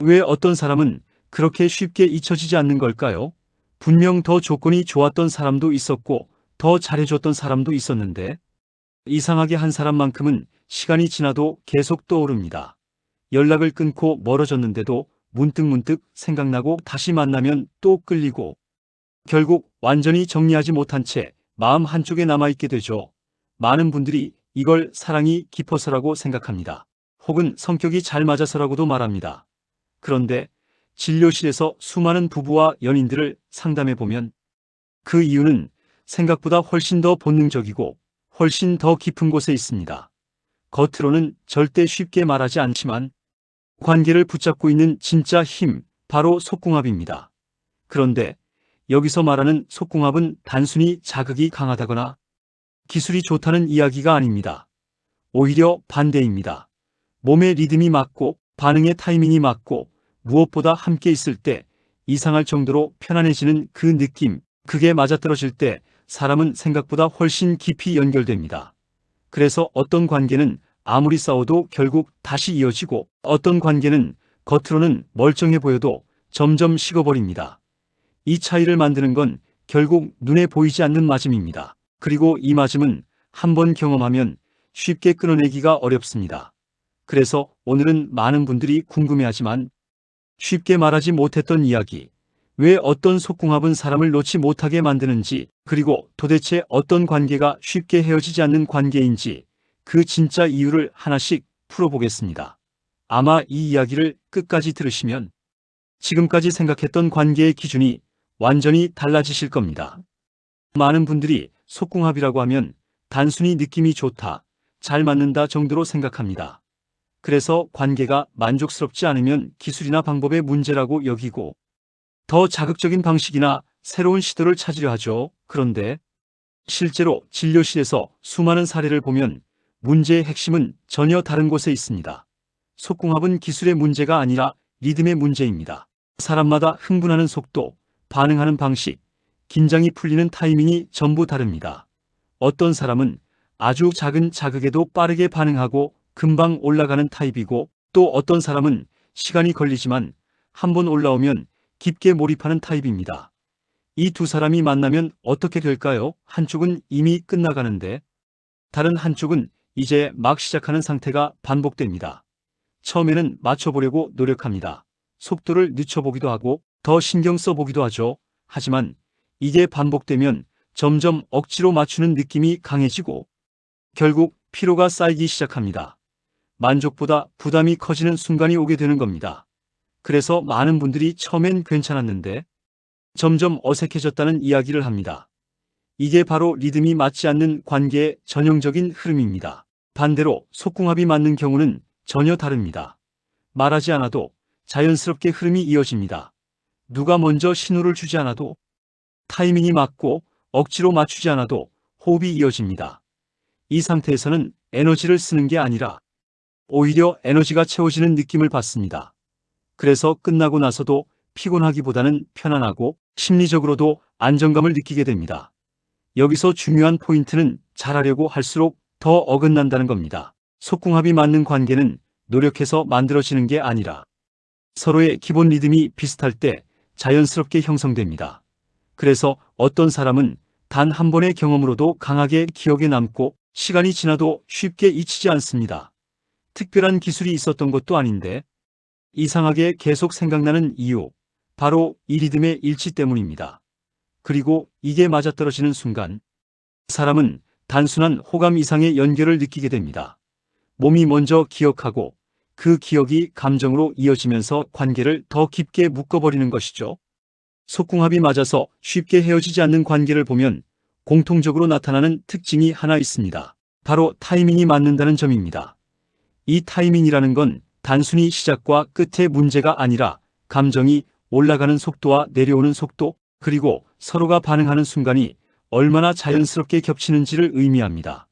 왜 어떤 사람은 그렇게 쉽게 잊혀지지 않는 걸까요? 분명 더 조건이 좋았던 사람도 있었고 더 잘해줬던 사람도 있었는데 이상하게 한 사람만큼은 시간이 지나도 계속 떠오릅니다. 연락을 끊고 멀어졌는데도 문득문득 생각나고 다시 만나면 또 끌리고 결국 완전히 정리하지 못한 채 마음 한쪽에 남아있게 되죠. 많은 분들이 이걸 사랑이 깊어서라고 생각합니다. 혹은 성격이 잘 맞아서라고도 말합니다. 그런데 진료실에서 수많은 부부와 연인들을 상담해보면 그 이유는 생각보다 훨씬 더 본능적이고 훨씬 더 깊은 곳에 있습니다. 겉으로는 절대 쉽게 말하지 않지만 관계를 붙잡고 있는 진짜 힘, 바로 속궁합입니다. 그런데 여기서 말하는 속궁합은 단순히 자극이 강하다거나 기술이 좋다는 이야기가 아닙니다. 오히려 반대입니다. 몸의 리듬이 맞고 반응의 타이밍이 맞고 무엇보다 함께 있을 때 이상할 정도로 편안해지는 그 느낌, 그게 맞아떨어질 때 사람은 생각보다 훨씬 깊이 연결됩니다. 그래서 어떤 관계는 아무리 싸워도 결국 다시 이어지고 어떤 관계는 겉으로는 멀쩡해 보여도 점점 식어버립니다. 이 차이를 만드는 건 결국 눈에 보이지 않는 맞음입니다. 그리고 이 맞음은 한번 경험하면 쉽게 끊어내기가 어렵습니다. 그래서 오늘은 많은 분들이 궁금해하지만 쉽게 말하지 못했던 이야기, 왜 어떤 속궁합은 사람을 놓지 못하게 만드는지, 그리고 도대체 어떤 관계가 쉽게 헤어지지 않는 관계인지 그 진짜 이유를 하나씩 풀어보겠습니다. 아마 이 이야기를 끝까지 들으시면 지금까지 생각했던 관계의 기준이 완전히 달라지실 겁니다. 많은 분들이 속궁합이라고 하면 단순히 느낌이 좋다, 잘 맞는다 정도로 생각합니다. 그래서 관계가 만족스럽지 않으면 기술이나 방법의 문제라고 여기고 더 자극적인 방식이나 새로운 시도를 찾으려 하죠. 그런데 실제로 진료실에서 수많은 사례를 보면 문제의 핵심은 전혀 다른 곳에 있습니다. 속궁합은 기술의 문제가 아니라 리듬의 문제입니다. 사람마다 흥분하는 속도, 반응하는 방식, 긴장이 풀리는 타이밍이 전부 다릅니다. 어떤 사람은 아주 작은 자극에도 빠르게 반응하고 금방 올라가는 타입이고 또 어떤 사람은 시간이 걸리지만 한번 올라오면 깊게 몰입하는 타입입니다. 이 두 사람이 만나면 어떻게 될까요? 한쪽은 이미 끝나가는데 다른 한쪽은 이제 막 시작하는 상태가 반복됩니다. 처음에는 맞춰보려고 노력합니다. 속도를 늦춰보기도 하고 더 신경 써보기도 하죠. 하지만 이게 반복되면 점점 억지로 맞추는 느낌이 강해지고 결국 피로가 쌓이기 시작합니다. 만족보다 부담이 커지는 순간이 오게 되는 겁니다. 그래서 많은 분들이 처음엔 괜찮았는데 점점 어색해졌다는 이야기를 합니다. 이게 바로 리듬이 맞지 않는 관계의 전형적인 흐름입니다. 반대로 속궁합이 맞는 경우는 전혀 다릅니다. 말하지 않아도 자연스럽게 흐름이 이어집니다. 누가 먼저 신호를 주지 않아도 타이밍이 맞고 억지로 맞추지 않아도 호흡이 이어집니다. 이 상태에서는 에너지를 쓰는 게 아니라 오히려 에너지가 채워지는 느낌을 받습니다. 그래서 끝나고 나서도 피곤하기보다는 편안하고 심리적으로도 안정감을 느끼게 됩니다. 여기서 중요한 포인트는 잘하려고 할수록 더 어긋난다는 겁니다. 속궁합이 맞는 관계는 노력해서 만들어지는 게 아니라 서로의 기본 리듬이 비슷할 때 자연스럽게 형성됩니다. 그래서 어떤 사람은 단 한 번의 경험으로도 강하게 기억에 남고 시간이 지나도 쉽게 잊히지 않습니다. 특별한 기술이 있었던 것도 아닌데 이상하게 계속 생각나는 이유, 바로 이 리듬의 일치 때문입니다. 그리고 이게 맞아떨어지는 순간 사람은 단순한 호감 이상의 연결을 느끼게 됩니다. 몸이 먼저 기억하고 그 기억이 감정으로 이어지면서 관계를 더 깊게 묶어버리는 것이죠. 속궁합이 맞아서 쉽게 헤어지지 않는 관계를 보면 공통적으로 나타나는 특징이 하나 있습니다. 바로 타이밍이 맞는다는 점입니다. 이 타이밍이라는 건 단순히 시작과 끝의 문제가 아니라 감정이 올라가는 속도와 내려오는 속도, 그리고 서로가 반응하는 순간이 얼마나 자연스럽게 겹치는지를 의미합니다.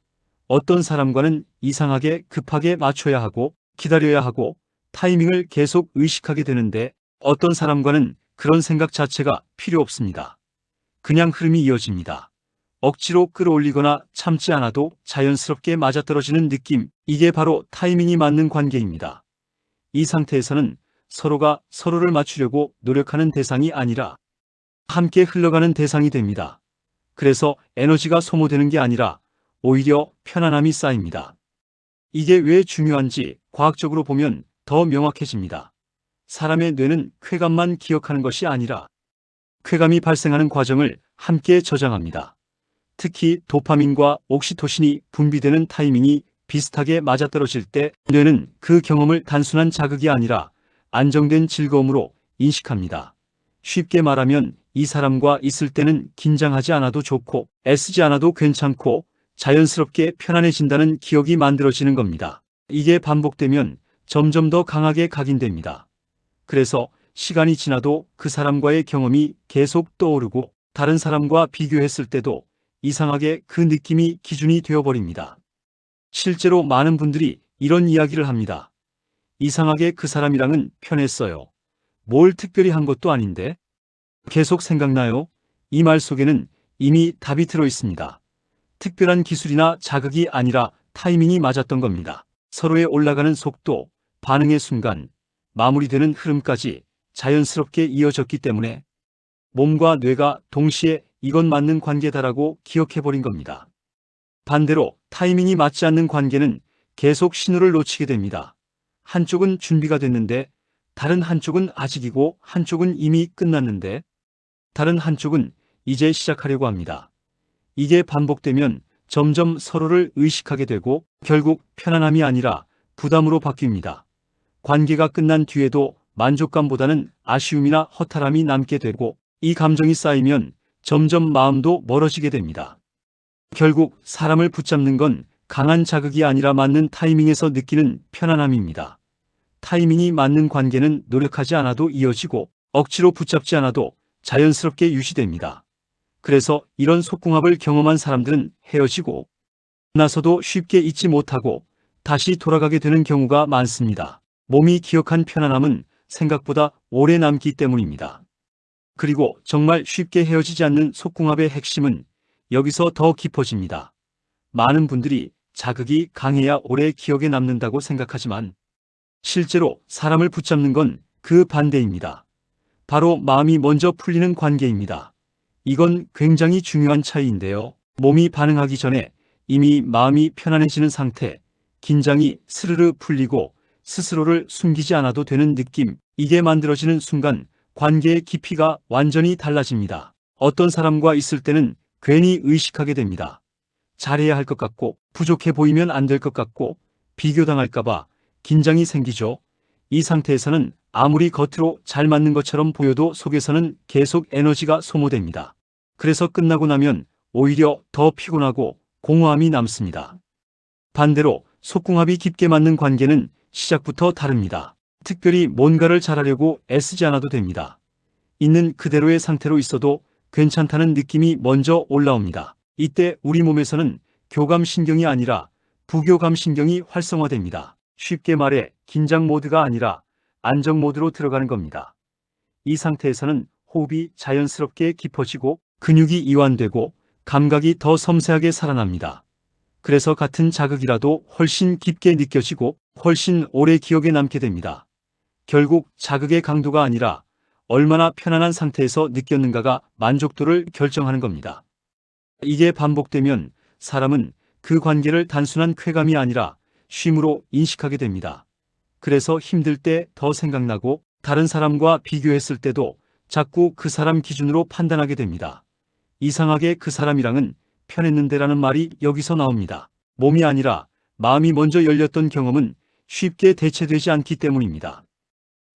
어떤 사람과는 이상하게 급하게 맞춰야 하고 기다려야 하고 타이밍을 계속 의식하게 되는데 어떤 사람과는 그런 생각 자체가 필요 없습니다. 그냥 흐름이 이어집니다. 억지로 끌어올리거나 참지 않아도 자연스럽게 맞아떨어지는 느낌, 이게 바로 타이밍이 맞는 관계입니다. 이 상태에서는 서로가 서로를 맞추려고 노력하는 대상이 아니라 함께 흘러가는 대상이 됩니다. 그래서 에너지가 소모되는 게 아니라 오히려 편안함이 쌓입니다. 이게 왜 중요한지 과학적으로 보면 더 명확해집니다. 사람의 뇌는 쾌감만 기억하는 것이 아니라 쾌감이 발생하는 과정을 함께 저장합니다. 특히 도파민과 옥시토신이 분비되는 타이밍이 비슷하게 맞아떨어질 때 뇌는 그 경험을 단순한 자극이 아니라 안정된 즐거움으로 인식합니다. 쉽게 말하면 이 사람과 있을 때는 긴장하지 않아도 좋고 애쓰지 않아도 괜찮고 자연스럽게 편안해진다는 기억이 만들어지는 겁니다. 이게 반복되면 점점 더 강하게 각인됩니다. 그래서 시간이 지나도 그 사람과의 경험이 계속 떠오르고 다른 사람과 비교했을 때도 이상하게 그 느낌이 기준이 되어버립니다. 실제로 많은 분들이 이런 이야기를 합니다. 이상하게 그 사람이랑은 편했어요. 뭘 특별히 한 것도 아닌데? 계속 생각나요? 이 말 속에는 이미 답이 들어 있습니다. 특별한 기술이나 자극이 아니라 타이밍이 맞았던 겁니다. 서로의 올라가는 속도, 반응의 순간, 마무리되는 흐름까지 자연스럽게 이어졌기 때문에 몸과 뇌가 동시에 이건 맞는 관계다라고 기억해버린 겁니다. 반대로 타이밍이 맞지 않는 관계는 계속 신호를 놓치게 됩니다. 한쪽은 준비가 됐는데 다른 한쪽은 아직이고 한쪽은 이미 끝났는데 다른 한쪽은 이제 시작하려고 합니다. 이게 반복되면 점점 서로를 의식하게 되고 결국 편안함이 아니라 부담으로 바뀝니다. 관계가 끝난 뒤에도 만족감보다는 아쉬움이나 허탈함이 남게 되고 이 감정이 쌓이면 점점 마음도 멀어지게 됩니다. 결국 사람을 붙잡는 건 강한 자극이 아니라 맞는 타이밍에서 느끼는 편안함입니다. 타이밍이 맞는 관계는 노력하지 않아도 이어지고 억지로 붙잡지 않아도 자연스럽게 유지됩니다. 그래서 이런 속궁합을 경험한 사람들은 헤어지고 나서도 쉽게 잊지 못하고 다시 돌아가게 되는 경우가 많습니다. 몸이 기억한 편안함은 생각보다 오래 남기 때문입니다. 그리고 정말 쉽게 헤어지지 않는 속궁합의 핵심은 여기서 더 깊어집니다. 많은 분들이 자극이 강해야 오래 기억에 남는다고 생각하지만 실제로 사람을 붙잡는 건 그 반대입니다. 바로 마음이 먼저 풀리는 관계입니다. 이건 굉장히 중요한 차이인데요. 몸이 반응하기 전에 이미 마음이 편안해지는 상태, 긴장이 스르르 풀리고 스스로를 숨기지 않아도 되는 느낌, 이게 만들어지는 순간 관계의 깊이가 완전히 달라집니다. 어떤 사람과 있을 때는 괜히 의식하게 됩니다. 잘해야 할 것 같고 부족해 보이면 안 될 것 같고 비교당할까봐 긴장이 생기죠. 이 상태에서는 아무리 겉으로 잘 맞는 것처럼 보여도 속에서는 계속 에너지가 소모됩니다. 그래서 끝나고 나면 오히려 더 피곤하고 공허함이 남습니다. 반대로 속궁합이 깊게 맞는 관계는 시작부터 다릅니다. 특별히 뭔가를 잘하려고 애쓰지 않아도 됩니다. 있는 그대로의 상태로 있어도 괜찮다는 느낌이 먼저 올라옵니다. 이때 우리 몸에서는 교감신경이 아니라 부교감신경이 활성화됩니다. 쉽게 말해 긴장 모드가 아니라 안정 모드로 들어가는 겁니다. 이 상태에서는 호흡이 자연스럽게 깊어지고 근육이 이완되고 감각이 더 섬세하게 살아납니다. 그래서 같은 자극이라도 훨씬 깊게 느껴지고 훨씬 오래 기억에 남게 됩니다. 결국 자극의 강도가 아니라 얼마나 편안한 상태에서 느꼈는가가 만족도를 결정하는 겁니다. 이게 반복되면 사람은 그 관계를 단순한 쾌감이 아니라 쉼으로 인식하게 됩니다. 그래서 힘들 때 더 생각나고 다른 사람과 비교했을 때도 자꾸 그 사람 기준으로 판단하게 됩니다. 이상하게 그 사람이랑은 편했는데라는 말이 여기서 나옵니다. 몸이 아니라 마음이 먼저 열렸던 경험은 쉽게 대체되지 않기 때문입니다.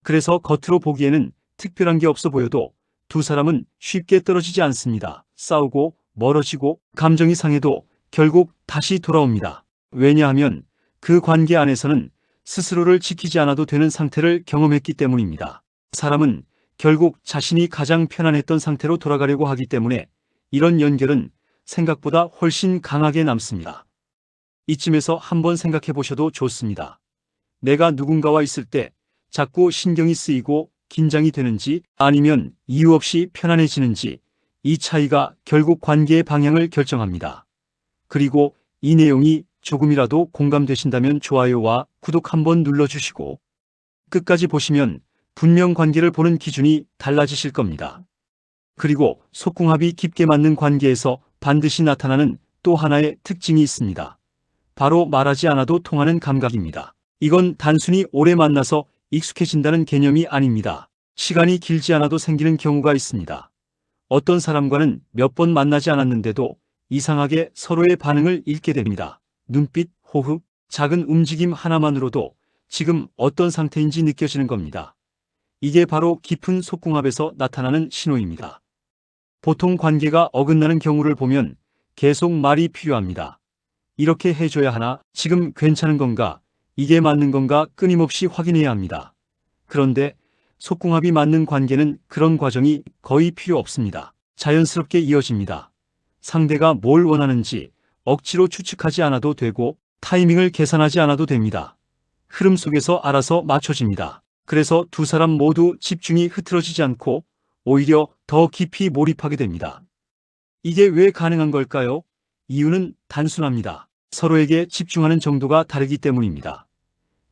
그래서 겉으로 보기에는 특별한 게 없어 보여도 두 사람은 쉽게 떨어지지 않습니다. 싸우고 멀어지고 감정이 상해도 결국 다시 돌아옵니다. 왜냐하면 그 관계 안에서는 스스로를 지키지 않아도 되는 상태를 경험했기 때문입니다. 사람은 결국 자신이 가장 편안했던 상태로 돌아가려고 하기 때문에 이런 연결은 생각보다 훨씬 강하게 남습니다. 이쯤에서 한번 생각해 보셔도 좋습니다. 내가 누군가와 있을 때 자꾸 신경이 쓰이고 긴장이 되는지 아니면 이유 없이 편안해지는지 이 차이가 결국 관계의 방향을 결정합니다. 그리고 이 내용이 조금이라도 공감되신다면 좋아요와 구독 한번 눌러주시고 끝까지 보시면 분명 관계를 보는 기준이 달라지실 겁니다. 그리고 속궁합이 깊게 맞는 관계에서 반드시 나타나는 또 하나의 특징이 있습니다. 바로 말하지 않아도 통하는 감각입니다. 이건 단순히 오래 만나서 익숙해진다는 개념이 아닙니다. 시간이 길지 않아도 생기는 경우가 있습니다. 어떤 사람과는 몇 번 만나지 않았는데도 이상하게 서로의 반응을 읽게 됩니다. 눈빛, 호흡, 작은 움직임 하나만으로도 지금 어떤 상태인지 느껴지는 겁니다. 이게 바로 깊은 속궁합에서 나타나는 신호입니다. 보통 관계가 어긋나는 경우를 보면 계속 말이 필요합니다. 이렇게 해줘야 하나? 지금 괜찮은 건가? 이게 맞는 건가? 끊임없이 확인해야 합니다. 그런데 속궁합이 맞는 관계는 그런 과정이 거의 필요 없습니다. 자연스럽게 이어집니다. 상대가 뭘 원하는지 억지로 추측하지 않아도 되고 타이밍을 계산하지 않아도 됩니다. 흐름 속에서 알아서 맞춰집니다. 그래서 두 사람 모두 집중이 흐트러지지 않고 오히려 더 깊이 몰입하게 됩니다. 이게 왜 가능한 걸까요? 이유는 단순합니다. 서로에게 집중하는 정도가 다르기 때문입니다.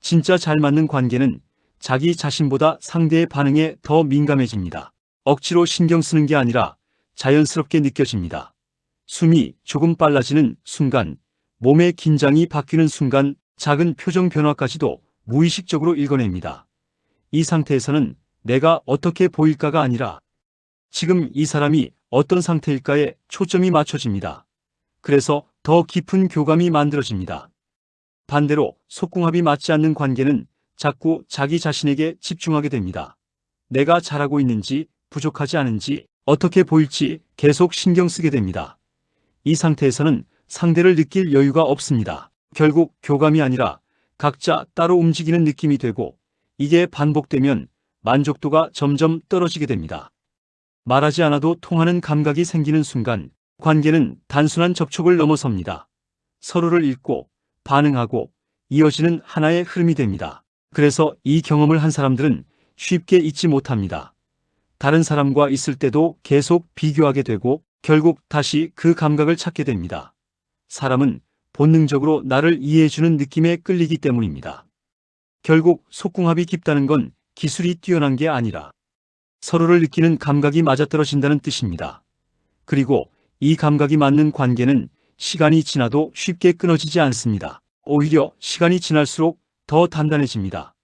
진짜 잘 맞는 관계는 자기 자신보다 상대의 반응에 더 민감해집니다. 억지로 신경 쓰는 게 아니라 자연스럽게 느껴집니다. 숨이 조금 빨라지는 순간, 몸의 긴장이 바뀌는 순간, 작은 표정 변화까지도 무의식적으로 읽어냅니다. 이 상태에서는 내가 어떻게 보일까가 아니라 지금 이 사람이 어떤 상태일까에 초점이 맞춰집니다. 그래서 더 깊은 교감이 만들어집니다. 반대로 속궁합이 맞지 않는 관계는 자꾸 자기 자신에게 집중하게 됩니다. 내가 잘하고 있는지, 부족하지 않은지, 어떻게 보일지 계속 신경 쓰게 됩니다. 이 상태에서는 상대를 느낄 여유가 없습니다. 결국 교감이 아니라 각자 따로 움직이는 느낌이 되고 이게 반복되면 만족도가 점점 떨어지게 됩니다. 말하지 않아도 통하는 감각이 생기는 순간 관계는 단순한 접촉을 넘어섭니다. 서로를 읽고 반응하고 이어지는 하나의 흐름이 됩니다. 그래서 이 경험을 한 사람들은 쉽게 잊지 못합니다. 다른 사람과 있을 때도 계속 비교하게 되고 결국 다시 그 감각을 찾게 됩니다. 사람은 본능적으로 나를 이해해주는 느낌에 끌리기 때문입니다. 결국 속궁합이 깊다는 건 기술이 뛰어난 게 아니라 서로를 느끼는 감각이 맞아떨어진다는 뜻입니다. 그리고 이 감각이 맞는 관계는 시간이 지나도 쉽게 끊어지지 않습니다. 오히려 시간이 지날수록 더 단단해집니다.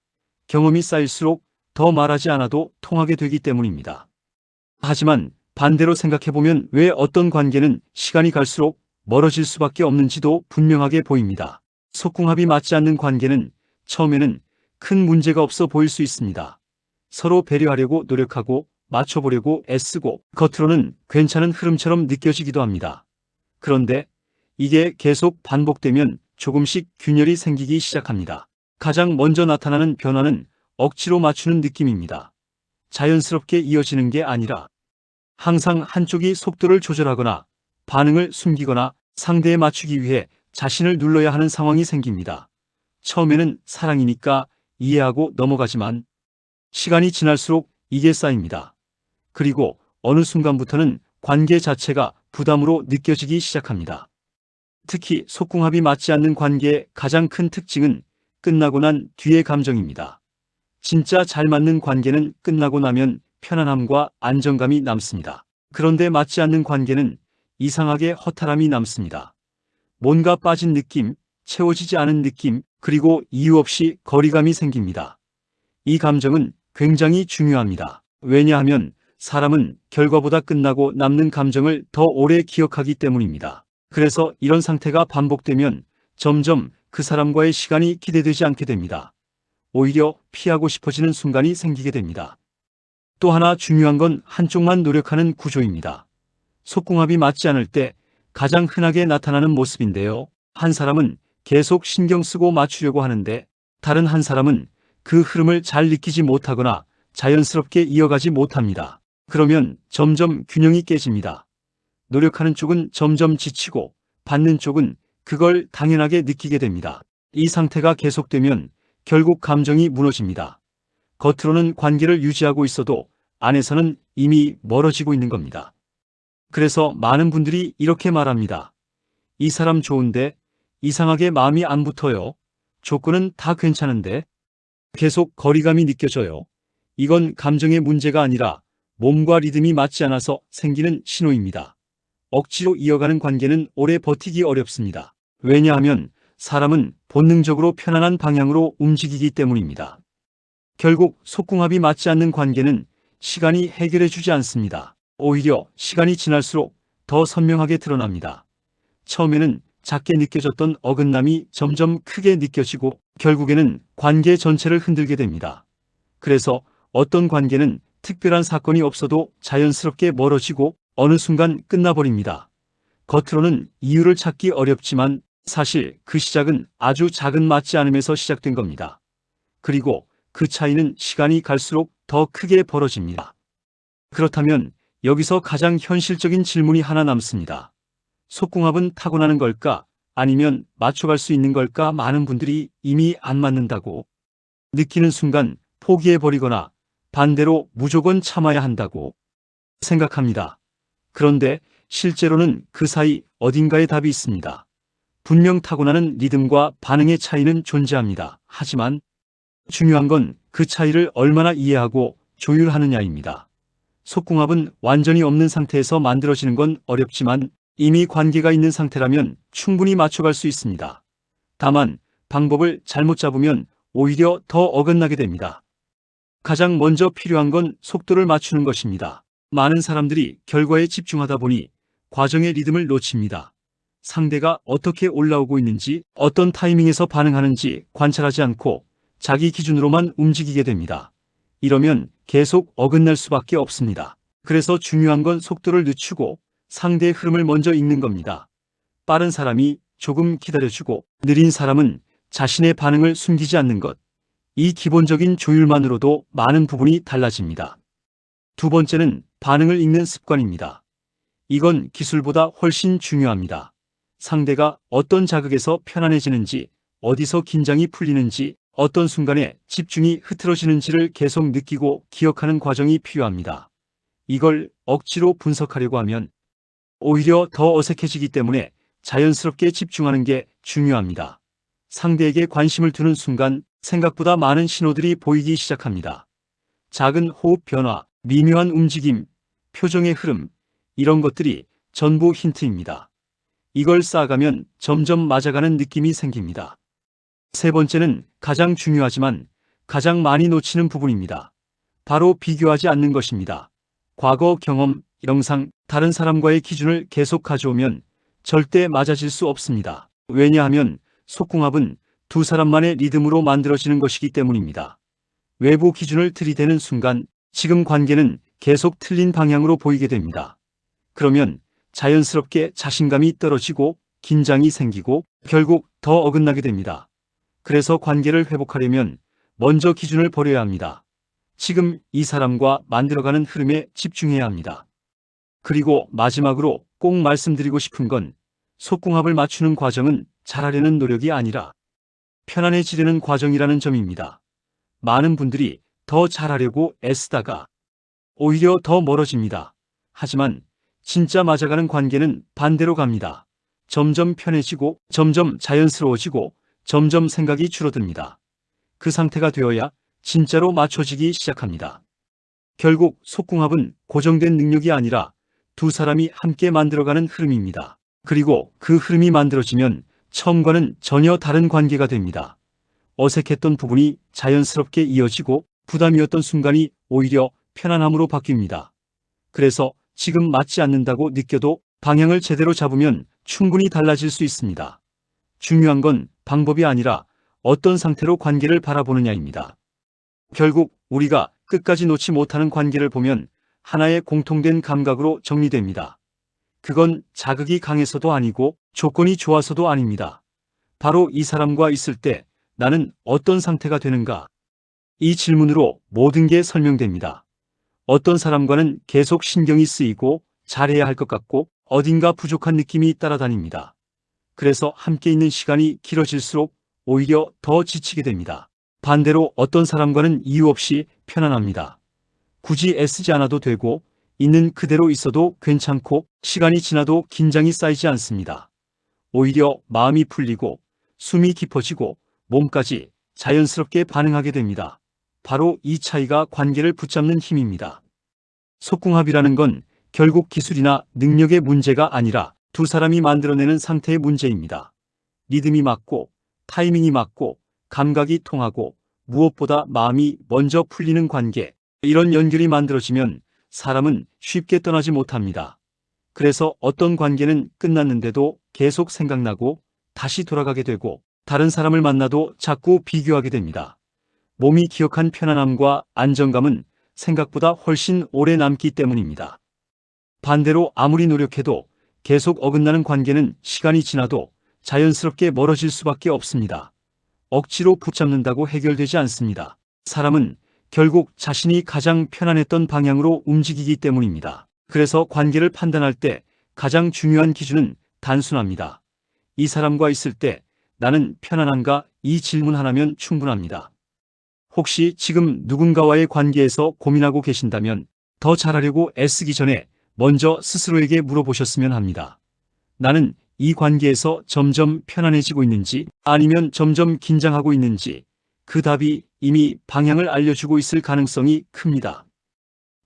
경험이 쌓일수록 더 말하지 않아도 통하게 되기 때문입니다. 하지만 반대로 생각해보면 왜 어떤 관계는 시간이 갈수록 멀어질 수밖에 없는지도 분명하게 보입니다. 속궁합이 맞지 않는 관계는 처음에는 큰 문제가 없어 보일 수 있습니다. 서로 배려하려고 노력하고 맞춰보려고 애쓰고 겉으로는 괜찮은 흐름처럼 느껴지기도 합니다. 그런데 이게 계속 반복되면 조금씩 균열이 생기기 시작합니다. 가장 먼저 나타나는 변화는 억지로 맞추는 느낌입니다. 자연스럽게 이어지는 게 아니라 항상 한쪽이 속도를 조절하거나 반응을 숨기거나 상대에 맞추기 위해 자신을 눌러야 하는 상황이 생깁니다. 처음에는 사랑이니까 이해하고 넘어가지만 시간이 지날수록 이게 쌓입니다. 그리고 어느 순간부터는 관계 자체가 부담으로 느껴지기 시작합니다. 특히 속궁합이 맞지 않는 관계의 가장 큰 특징은 끝나고 난 뒤의 감정입니다. 진짜 잘 맞는 관계는 끝나고 나면 편안함과 안정감이 남습니다. 그런데 맞지 않는 관계는 이상하게 허탈함이 남습니다. 뭔가 빠진 느낌, 채워지지 않은 느낌, 그리고 이유 없이 거리감이 생깁니다. 이 감정은 굉장히 중요합니다. 왜냐하면 사람은 결과보다 끝나고 남는 감정을 더 오래 기억하기 때문입니다. 그래서 이런 상태가 반복되면 점점 그 사람과의 시간이 기대되지 않게 됩니다. 오히려 피하고 싶어지는 순간이 생기게 됩니다. 또 하나 중요한 건 한쪽만 노력하는 구조입니다. 속궁합이 맞지 않을 때 가장 흔하게 나타나는 모습인데요. 한 사람은 계속 신경 쓰고 맞추려고 하는데 다른 한 사람은 그 흐름을 잘 느끼지 못하거나 자연스럽게 이어가지 못합니다. 그러면 점점 균형이 깨집니다. 노력하는 쪽은 점점 지치고 받는 쪽은 그걸 당연하게 느끼게 됩니다. 이 상태가 계속되면 결국 감정이 무너집니다. 겉으로는 관계를 유지하고 있어도 안에서는 이미 멀어지고 있는 겁니다. 그래서 많은 분들이 이렇게 말합니다. 이 사람 좋은데 이상하게 마음이 안 붙어요. 조건은 다 괜찮은데 계속 거리감이 느껴져요. 이건 감정의 문제가 아니라 몸과 리듬이 맞지 않아서 생기는 신호입니다. 억지로 이어가는 관계는 오래 버티기 어렵습니다. 왜냐하면 사람은 본능적으로 편안한 방향으로 움직이기 때문입니다. 결국 속궁합이 맞지 않는 관계는 시간이 해결해 주지 않습니다. 오히려 시간이 지날수록 더 선명하게 드러납니다. 처음에는 작게 느껴졌던 어긋남이 점점 크게 느껴지고 결국에는 관계 전체를 흔들게 됩니다. 그래서 어떤 관계는 특별한 사건이 없어도 자연스럽게 멀어지고 어느 순간 끝나버립니다. 겉으로는 이유를 찾기 어렵지만 사실 그 시작은 아주 작은 맞지 않음에서 시작된 겁니다. 그리고 그 차이는 시간이 갈수록 더 크게 벌어집니다. 그렇다면 여기서 가장 현실적인 질문이 하나 남습니다. 속궁합은 타고나는 걸까? 아니면 맞춰갈 수 있는 걸까? 많은 분들이 이미 안 맞는다고 느끼는 순간 포기해버리거나 반대로 무조건 참아야 한다고 생각합니다. 그런데 실제로는 그 사이 어딘가에 답이 있습니다. 분명 타고나는 리듬과 반응의 차이는 존재합니다. 하지만 중요한 건 그 차이를 얼마나 이해하고 조율하느냐입니다. 속궁합은 완전히 없는 상태에서 만들어지는 건 어렵지만 이미 관계가 있는 상태라면 충분히 맞춰갈 수 있습니다. 다만 방법을 잘못 잡으면 오히려 더 어긋나게 됩니다. 가장 먼저 필요한 건 속도를 맞추는 것입니다. 많은 사람들이 결과에 집중하다 보니 과정의 리듬을 놓칩니다. 상대가 어떻게 올라오고 있는지, 어떤 타이밍에서 반응하는지 관찰하지 않고 자기 기준으로만 움직이게 됩니다. 이러면 계속 어긋날 수밖에 없습니다. 그래서 중요한 건 속도를 늦추고 상대의 흐름을 먼저 읽는 겁니다. 빠른 사람이 조금 기다려주고 느린 사람은 자신의 반응을 숨기지 않는 것. 이 기본적인 조율만으로도 많은 부분이 달라집니다. 두 번째는 반응을 읽는 습관입니다. 이건 기술보다 훨씬 중요합니다. 상대가 어떤 자극에서 편안해지는지, 어디서 긴장이 풀리는지, 어떤 순간에 집중이 흐트러지는지를 계속 느끼고 기억하는 과정이 필요합니다. 이걸 억지로 분석하려고 하면 오히려 더 어색해지기 때문에 자연스럽게 집중하는 게 중요합니다. 상대에게 관심을 두는 순간 생각보다 많은 신호들이 보이기 시작합니다. 작은 호흡 변화, 미묘한 움직임, 표정의 흐름, 이런 것들이 전부 힌트입니다. 이걸 쌓아가면 점점 맞아가는 느낌이 생깁니다. 세 번째는 가장 중요하지만 가장 많이 놓치는 부분입니다. 바로 비교하지 않는 것입니다. 과거 경험, 영상, 다른 사람과의 기준을 계속 가져오면 절대 맞아질 수 없습니다. 왜냐하면 속궁합은 두 사람만의 리듬으로 만들어지는 것이기 때문입니다. 외부 기준을 들이대는 순간 지금 관계는 계속 틀린 방향으로 보이게 됩니다. 그러면 자연스럽게 자신감이 떨어지고 긴장이 생기고 결국 더 어긋나게 됩니다. 그래서 관계를 회복하려면 먼저 기준을 버려야 합니다. 지금 이 사람과 만들어가는 흐름에 집중해야 합니다. 그리고 마지막으로 꼭 말씀드리고 싶은 건 속궁합을 맞추는 과정은 잘하려는 노력이 아니라 편안해지려는 과정이라는 점입니다. 많은 분들이 더 잘하려고 애쓰다가 오히려 더 멀어집니다. 하지만 진짜 맞아가는 관계는 반대로 갑니다. 점점 편해지고 점점 자연스러워지고 점점 생각이 줄어듭니다. 그 상태가 되어야 진짜로 맞춰지기 시작합니다. 결국 속궁합은 고정된 능력이 아니라 두 사람이 함께 만들어가는 흐름입니다. 그리고 그 흐름이 만들어지면 처음과는 전혀 다른 관계가 됩니다. 어색했던 부분이 자연스럽게 이어지고 부담이었던 순간이 오히려 편안함으로 바뀝니다. 그래서 지금 맞지 않는다고 느껴도 방향을 제대로 잡으면 충분히 달라질 수 있습니다. 중요한 건 방법이 아니라 어떤 상태로 관계를 바라보느냐입니다. 결국 우리가 끝까지 놓지 못하는 관계를 보면 하나의 공통된 감각으로 정리됩니다. 그건 자극이 강해서도 아니고 조건이 좋아서도 아닙니다. 바로 이 사람과 있을 때 나는 어떤 상태가 되는가? 이 질문으로 모든 게 설명됩니다. 어떤 사람과는 계속 신경이 쓰이고 잘해야 할 것 같고 어딘가 부족한 느낌이 따라다닙니다. 그래서 함께 있는 시간이 길어질수록 오히려 더 지치게 됩니다. 반대로 어떤 사람과는 이유 없이 편안합니다. 굳이 애쓰지 않아도 되고 있는 그대로 있어도 괜찮고 시간이 지나도 긴장이 쌓이지 않습니다. 오히려 마음이 풀리고 숨이 깊어지고 몸까지 자연스럽게 반응하게 됩니다. 바로 이 차이가 관계를 붙잡는 힘입니다. 속궁합이라는 건 결국 기술이나 능력의 문제가 아니라 두 사람이 만들어내는 상태의 문제입니다. 리듬이 맞고, 타이밍이 맞고, 감각이 통하고, 무엇보다 마음이 먼저 풀리는 관계. 이런 연결이 만들어지면 사람은 쉽게 떠나지 못합니다. 그래서 어떤 관계는 끝났는데도 계속 생각나고 다시 돌아가게 되고 다른 사람을 만나도 자꾸 비교하게 됩니다. 몸이 기억한 편안함과 안정감은 생각보다 훨씬 오래 남기 때문입니다. 반대로 아무리 노력해도 계속 어긋나는 관계는 시간이 지나도 자연스럽게 멀어질 수밖에 없습니다. 억지로 붙잡는다고 해결되지 않습니다. 사람은 결국 자신이 가장 편안했던 방향으로 움직이기 때문입니다. 그래서 관계를 판단할 때 가장 중요한 기준은 단순합니다. 이 사람과 있을 때 나는 편안한가? 이 질문 하나면 충분합니다. 혹시 지금 누군가와의 관계에서 고민하고 계신다면 더 잘하려고 애쓰기 전에 먼저 스스로에게 물어보셨으면 합니다. 나는 이 관계에서 점점 편안해지고 있는지 아니면 점점 긴장하고 있는지 그 답이 이미 방향을 알려주고 있을 가능성이 큽니다.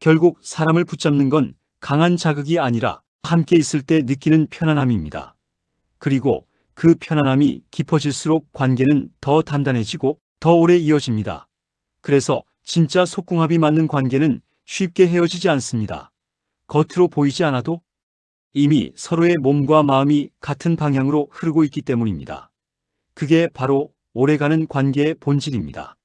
결국 사람을 붙잡는 건 강한 자극이 아니라 함께 있을 때 느끼는 편안함입니다. 그리고 그 편안함이 깊어질수록 관계는 더 단단해지고 더 오래 이어집니다. 그래서 진짜 속궁합이 맞는 관계는 쉽게 헤어지지 않습니다. 겉으로 보이지 않아도 이미 서로의 몸과 마음이 같은 방향으로 흐르고 있기 때문입니다. 그게 바로 오래가는 관계의 본질입니다.